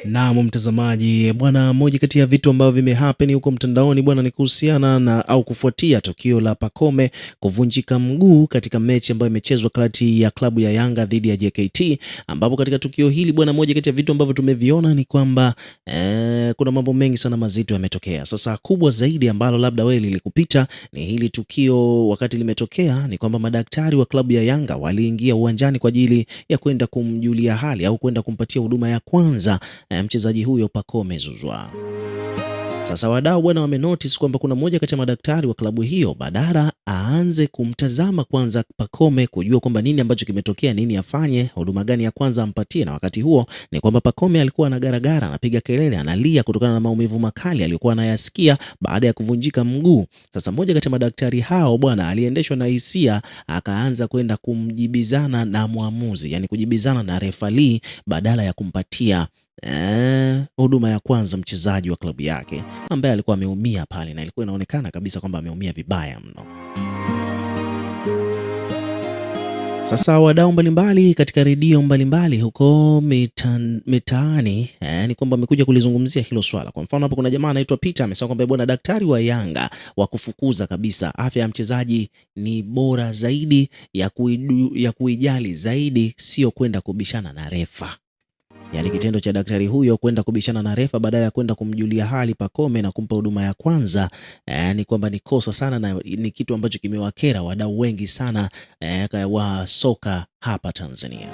Naam mtazamaji bwana, moja kati ya vitu ambavyo vimehappen huko mtandaoni bwana ni kuhusiana na au kufuatia tukio la Pacome kuvunjika mguu katika mechi ambayo imechezwa kati ya klabu ya Yanga dhidi ya JKT, ambapo katika tukio hili bwana, moja kati ya vitu ambavyo tumeviona ni kwamba kuna mambo mengi sana mazito yametokea. Sasa kubwa zaidi ambalo labda wewe lilikupita ni hili tukio. Wakati limetokea ni kwamba madaktari wa klabu ya Yanga waliingia uwanjani kwa ajili ya kwenda kumjulia hali au kwenda kumpatia huduma ya kwanza mchezaji huyo Pacome Zouzoua. Sasa wadau bwana wamenotice kwamba kuna mmoja kati ya madaktari wa klabu hiyo badala aanze kumtazama kwanza Pacome kujua kwamba nini ambacho kimetokea, nini afanye, huduma gani ya kwanza ampatie, na wakati huo ni kwamba Pacome alikuwa anagaragara, anapiga kelele, analia kutokana na maumivu makali aliyokuwa anayasikia baada ya kuvunjika mguu. Sasa mmoja kati ya madaktari hao bwana aliendeshwa na hisia, akaanza kwenda kumjibizana na muamuzi, yani kujibizana na refali badala ya kumpatia huduma ya kwanza mchezaji wa klabu yake ambaye alikuwa ameumia pale, na ilikuwa inaonekana kabisa kwamba ameumia vibaya mno. Sasa wadau mbalimbali katika redio mbalimbali huko mitaani ni kwamba amekuja kulizungumzia hilo swala. Kwa mfano hapo kuna jamaa anaitwa Peter amesema kwamba bwana, daktari wa Yanga wa kufukuza kabisa, afya ya mchezaji ni bora zaidi ya kuijali zaidi, sio kwenda kubishana na refa. Yaani kitendo cha daktari huyo kwenda kubishana na refa badala ya kwenda kumjulia hali Pacome na kumpa huduma ya kwanza ni kwamba ni kosa sana, na ni kitu ambacho kimewakera wadau wengi sana wa soka hapa Tanzania.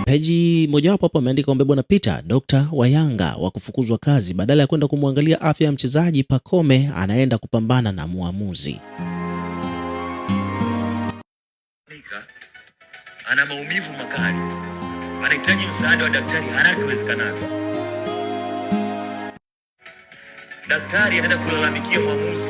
Peji mojawapo hapo ameandika kwamba bwana Peter, dokta wa Yanga wa kufukuzwa kazi, badala ya kwenda kumwangalia afya ya mchezaji Pacome anaenda kupambana na muamuzi. Ana maumivu makali, anahitaji msaada wa daktari haraka iwezekanavyo. Daktari anaenda kulalamikia mwamuzi.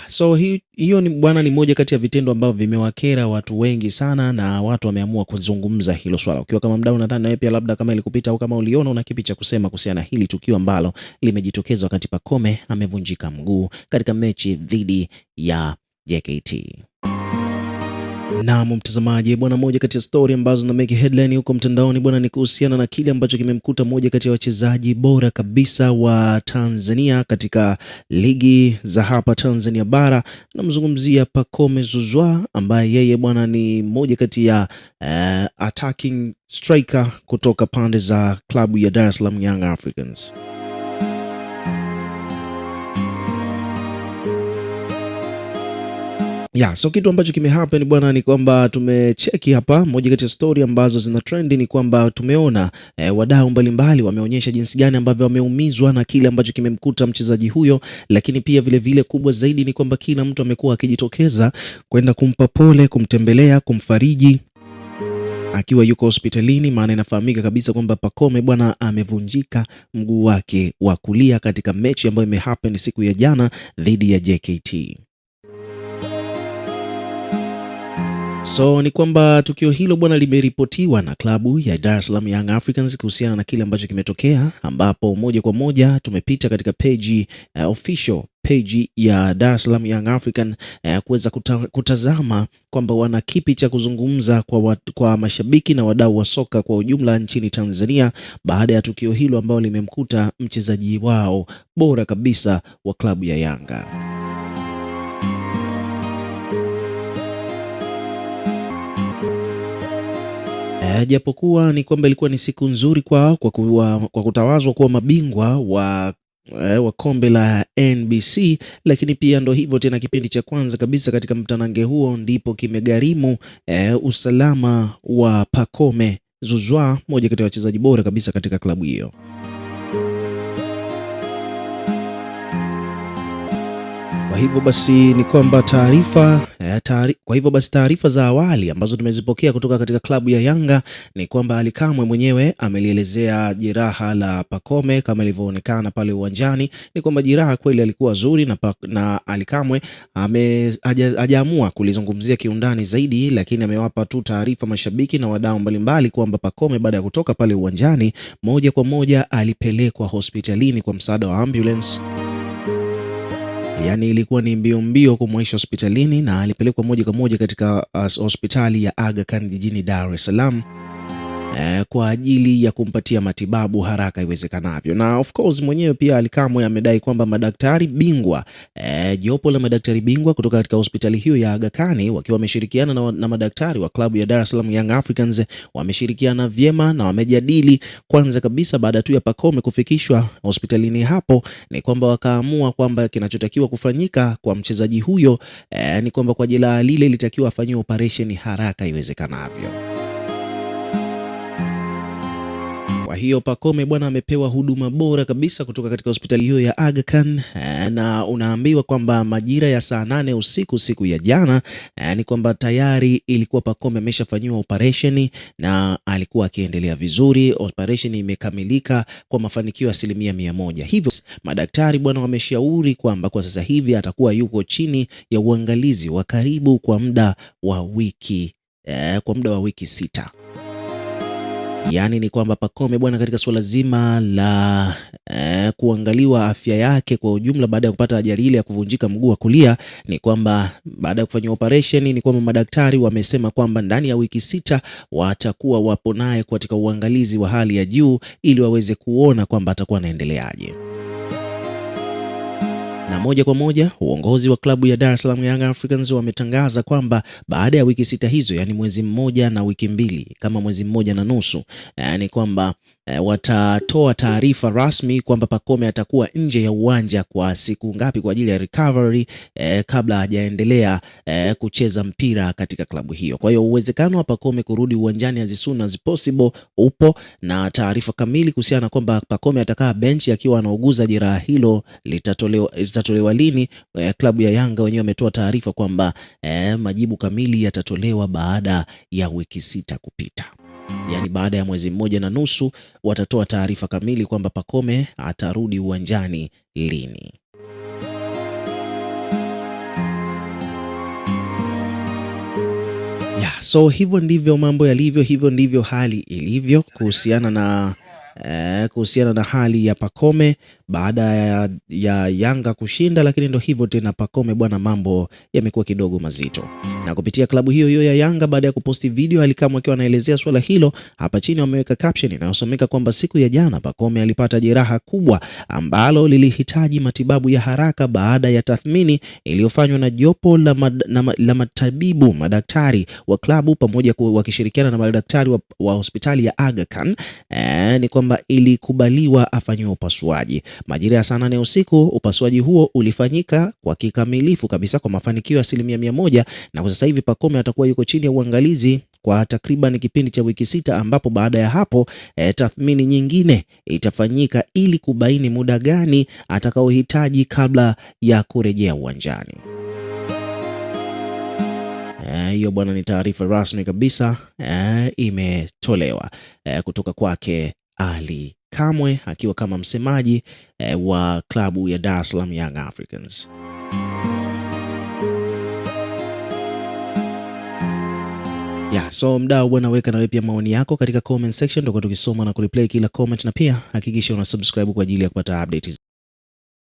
So hiyo ni bwana, ni moja kati ya vitendo ambavyo vimewakera watu wengi sana, na watu wameamua kuzungumza hilo swala. Ukiwa kama mdau, nadhani na wewe pia labda kama ilikupita au kama uliona, una kipi cha kusema kuhusiana na hili tukio ambalo limejitokeza wakati Pacome amevunjika mguu katika mechi dhidi ya JKT. Naam mtazamaji bwana, moja kati ya story ambazo na make headline huko mtandaoni bwana ni kuhusiana na kile ambacho kimemkuta moja kati ya wachezaji bora kabisa wa Tanzania katika ligi za hapa Tanzania bara. Namzungumzia Pacome Zouzoua ambaye yeye bwana ni moja kati ya attacking striker kutoka pande za klabu ya Dar es Salaam Young Africans. So kitu ambacho kimehappen bwana ni kwamba tumecheki hapa, moja kati ya story ambazo zina trend ni kwamba tumeona wadau mbalimbali wameonyesha jinsi gani ambavyo wameumizwa na kile ambacho kimemkuta mchezaji huyo, lakini pia vile kubwa zaidi ni kwamba kila mtu amekuwa akijitokeza kwenda kumpa pole, kumtembelea, kumfariji akiwa yuko hospitalini, maana inafahamika kabisa kwamba Pacome bwana amevunjika mguu wake wa kulia katika mechi ambayo imehappen siku ya jana dhidi ya JKT. So ni kwamba tukio hilo bwana limeripotiwa na klabu ya Dar es Salaam Young Africans kuhusiana na kile ambacho kimetokea, ambapo moja kwa moja tumepita katika page official page ya Dar es Salaam Young African kuweza kutazama kwamba wana kipi cha kuzungumza kwa mashabiki na wadau wa soka kwa ujumla nchini Tanzania baada ya tukio hilo ambalo limemkuta mchezaji wao bora kabisa wa klabu ya Yanga. Japokuwa ni kwamba ilikuwa ni siku nzuri kwao kwa kutawazwa kuwa mabingwa wa kombe la NBC, lakini pia ndo hivyo tena, kipindi cha kwanza kabisa katika mtanange huo ndipo kimegharimu usalama wa Pacome Zouzoua, moja kati ya wachezaji bora kabisa katika klabu hiyo. Kwa hivyo basi ni kwamba taarifa za awali ambazo tumezipokea kutoka katika klabu ya Yanga ni kwamba Ally Kamwe mwenyewe amelielezea jeraha la Pacome kama ilivyoonekana pale uwanjani. Ni kwamba jeraha kweli alikuwa zuri, na Ally Kamwe hajaamua kulizungumzia kiundani zaidi, lakini amewapa tu taarifa mashabiki na wadau mbalimbali kwamba Pacome baada ya kutoka pale uwanjani moja kwa moja alipelekwa hospitalini kwa msaada wa ambulance. Yaani ilikuwa ni mbio kumwaisha hospitalini, na alipelekwa moja kwa moja katika hospitali ya Aga Khan jijini Dar es Salaam kwa ajili ya kumpatia matibabu haraka iwezekanavyo. Na of course mwenyewe pia Ally Kamwe amedai kwamba madaktari bingwa jopo la madaktari bingwa kutoka katika hospitali hiyo ya Aga Khan wakiwa wameshirikiana na madaktari wa klabu ya Dar es Salaam Young Africans wameshirikiana vyema na wamejadili. Kwanza kabisa, baada tu ya Pacome kufikishwa hospitalini hapo, ni kwamba wakaamua kwamba kinachotakiwa kufanyika kwa mchezaji huyo ni kwamba kwa jeraha lile litakiwa afanyiwe operation haraka iwezekanavyo. Kwa hiyo Pacome bwana amepewa huduma bora kabisa kutoka katika hospitali hiyo ya Aga Khan, na unaambiwa kwamba majira ya saa 8 usiku siku ya jana ni kwamba tayari ilikuwa Pacome ameshafanyiwa operation na alikuwa akiendelea vizuri. Operation imekamilika kwa mafanikio ya 100%. Hivyo madaktari bwana wameshauri kwamba kwa sasa hivi atakuwa yuko chini ya uangalizi wa karibu kwa muda wa wiki 6. Yaani ni kwamba Pacome bwana katika suala zima la kuangaliwa afya yake kwa ujumla baada ya kupata ajali ile ya kuvunjika mguu wa kulia, ni kwamba baada ya kufanya operation ni kwamba madaktari wamesema kwamba ndani ya wiki 6 watakuwa wapo naye katika uangalizi wa hali ya juu ili waweze kuona kwamba atakuwa anaendeleaje. Na moja kwa moja uongozi wa klabu ya Dar es Salaam Young Africans wametangaza kwamba baada ya wiki 6 hizo, yani mwezi mmoja na wiki 2, kama mwezi mmoja na nusu, yani kwamba watatoa taarifa rasmi kwamba Pacome atakuwa nje ya uwanja kwa siku ngapi kwa ajili ya recovery kabla hajaendelea kucheza mpira katika klabu hiyo. Kwa hiyo uwezekano wa Pacome kurudi uwanjani as soon as possible upo, na taarifa kamili kuhusiana na kwamba Pacome atakaa benchi akiwa anauguza jeraha hilo litatolewa lini. Klabu ya Yanga wenyewe wametoa taarifa kwamba majibu kamili yatatolewa baada ya wiki 6 kupita. Yaani baada ya mwezi mmoja na nusu watatoa taarifa kamili kwamba Pacome atarudi uwanjani lini. So hivyo ndivyo mambo yalivyo, hivyo ndivyo hali ilivyo kuhusiana na hali ya Pacome baada ya Yanga kushinda, lakini ndo hivyo tena, Pacome bwana mambo yamekuwa kidogo mazito. Na kupitia klabu hiyo hiyo ya Yanga, baada ya kuposti video Ally Kamwe akiwa anaelezea swala hilo, hapa chini wameweka caption inayosomeka kwamba siku ya jana Pacome alipata jeraha kubwa ambalo lilihitaji matibabu ya haraka baada ya tathmini iliyofanywa na jopo la madaktari wa klabu pamoja wakishirikiana na madaktari wa hospitali ya Aga Khan, ni kwamba ilikubaliwa afanyiwe upasuaji. Majira ya saa 8 usiku upasuaji huo ulifanyika kwa kikamilifu kabisa kwa mafanikio ya 100%, na kwa sasa hivi Pacome atakuwa yuko chini ya uangalizi kwa takriban kipindi cha wiki 6, ambapo baada ya hapo tathmini nyingine itafanyika ili kubaini muda gani atakaohitaji kabla ya kurejea uwanjani. Hiyo bwana ni taarifa rasmi kabisa imetolewa kutoka kwake Ally Kamwe akiwa kama msemaji wa klabu ya Dar es Salaam Young Africans. So mdau bwana, weka na wewe pia maoni yako katika comment section, tukisoma na kureplay kila comment, na pia hakikisha una subscribe kwa ajili ya kupata updates.